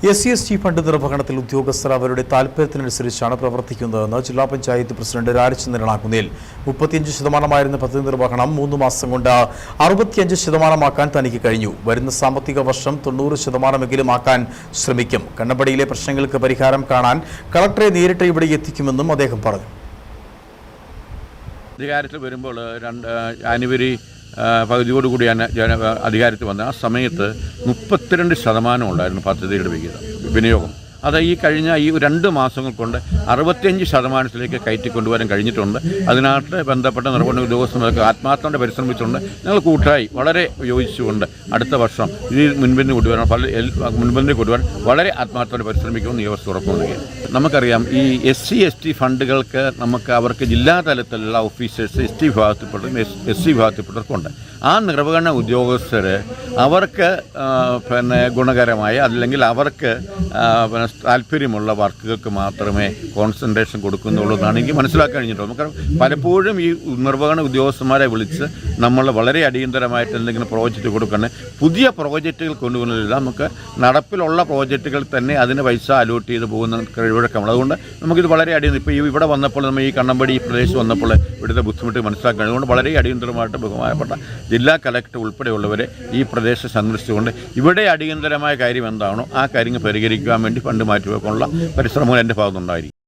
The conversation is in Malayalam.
SC ഫണ്ട് നിർവഹണത്തിൽ ഉദ്യോഗസ്ഥർ അവരുടെ താൽപര്യത്തിനനുസരിച്ചാണ് പ്രവർത്തിക്കുന്നതെന്ന് ജില്ലാ പഞ്ചായത്ത് പ്രസിഡന്റ് രാജചന്ദ്രനാകുന്നേൽ 35% പദ്ധതി നിർവഹണം 3 മാസം കൊണ്ട് 65% തനിക്ക് കഴിഞ്ഞു. വരുന്ന സാമ്പത്തിക വർഷം 90% ആക്കാൻ ശ്രമിക്കും. കണ്ണമ്പടിയിലെ പ്രശ്നങ്ങൾക്ക് പരിഹാരം കാണാൻ കളക്ടറെ നേരിട്ട് ഇവിടെ എത്തിക്കുമെന്നും അദ്ദേഹം പറഞ്ഞു. അധികാരത്തിൽ വരുമ്പോൾ ജനുവരി പകുതിയോടുകൂടിയാണ് അധികാരത്തിൽ വന്നത്. ആ സമയത്ത് 32% ഉണ്ടായിരുന്നു പദ്ധതിയുടെ വിനിയോഗം. അത് ഈ കഴിഞ്ഞ 2 മാസങ്ങൾ കൊണ്ട് 65% കയറ്റിക്കൊണ്ടുവരാൻ കഴിഞ്ഞിട്ടുണ്ട്. അതിനായിട്ട് ബന്ധപ്പെട്ട നിർവഹണ ഉദ്യോഗസ്ഥർക്ക് ആത്മാർത്ഥത പരിശ്രമിച്ചുകൊണ്ട് ഞങ്ങൾ കൂട്ടായി വളരെ യോജിച്ചുകൊണ്ട് അടുത്ത വർഷം ഈ മുൻപന്തി കൊണ്ടുവരാൻ വളരെ ആത്മാർത്ഥത പരിശ്രമിക്കുമെന്ന് ഈ അവസ്ഥ ഉറപ്പു നൽകുകയാണ്. നമുക്കറിയാം ഈ SC ST ഫണ്ടുകൾക്ക് അവർക്ക് ജില്ലാ തലത്തിലുള്ള ഓഫീസേഴ്സ് ST വിഭാഗത്തിൽപ്പെട്ടതും SC വിഭാഗത്തിൽപ്പെട്ടവർക്കുണ്ട്. ആ നിർവഹണ ഉദ്യോഗസ്ഥർ അവർക്ക് ഗുണകരമായ അല്ലെങ്കിൽ അവർക്ക് താല്പര്യമുള്ള വർക്കുകൾക്ക് മാത്രമേ കോൺസെൻട്രേഷൻ കൊടുക്കുന്നുള്ളൂ എന്നാണ് എനിക്ക് മനസ്സിലാക്കാൻ കഴിഞ്ഞിട്ടുള്ളത്. നമുക്ക് പലപ്പോഴും ഈ നിർവഹണ ഉദ്യോഗസ്ഥന്മാരെ വിളിച്ച് നമ്മൾ വളരെ അടിയന്തരമായിട്ട് എന്തെങ്കിലും പ്രോജക്റ്റ് കൊടുക്കണം, പുതിയ പ്രോജക്റ്റുകൾ കൊണ്ടുവരുന്നില്ല. നമുക്ക് നടപ്പിലുള്ള പ്രോജക്റ്റുകൾ തന്നെ അതിന് പൈസ അലോട്ട് ചെയ്ത് പോകുന്ന കഴിവഴക്കമാണ്. അതുകൊണ്ട് നമുക്കിത് വളരെ ഇപ്പോൾ ഇവിടെ വന്നപ്പോൾ നമ്മൾ ഈ കണ്ണമ്പടി ഈ പ്രദേശത്ത് വന്നപ്പോൾ ഇവിടുത്തെ ബുദ്ധിമുട്ട് മനസ്സിലാക്കാൻ അതുകൊണ്ട് വളരെ അടിയന്തരമായിട്ട് ബഹുമാനപ്പെട്ട ജില്ലാ കലക്ടർ ഉൾപ്പെടെയുള്ളവരെ ഈ പ്രദേശം സന്ദർശിച്ചുകൊണ്ട് ഇവിടെ അടിയന്തരമായ കാര്യം എന്താണോ ആ കാര്യങ്ങൾ പരിഹരിക്കാൻ വേണ്ടി ഫണ്ട് മാറ്റിവെക്കാനുള്ള പരിശ്രമങ്ങൾ എൻ്റെ ഭാഗത്തുനിന്നുണ്ടായിരിക്കും.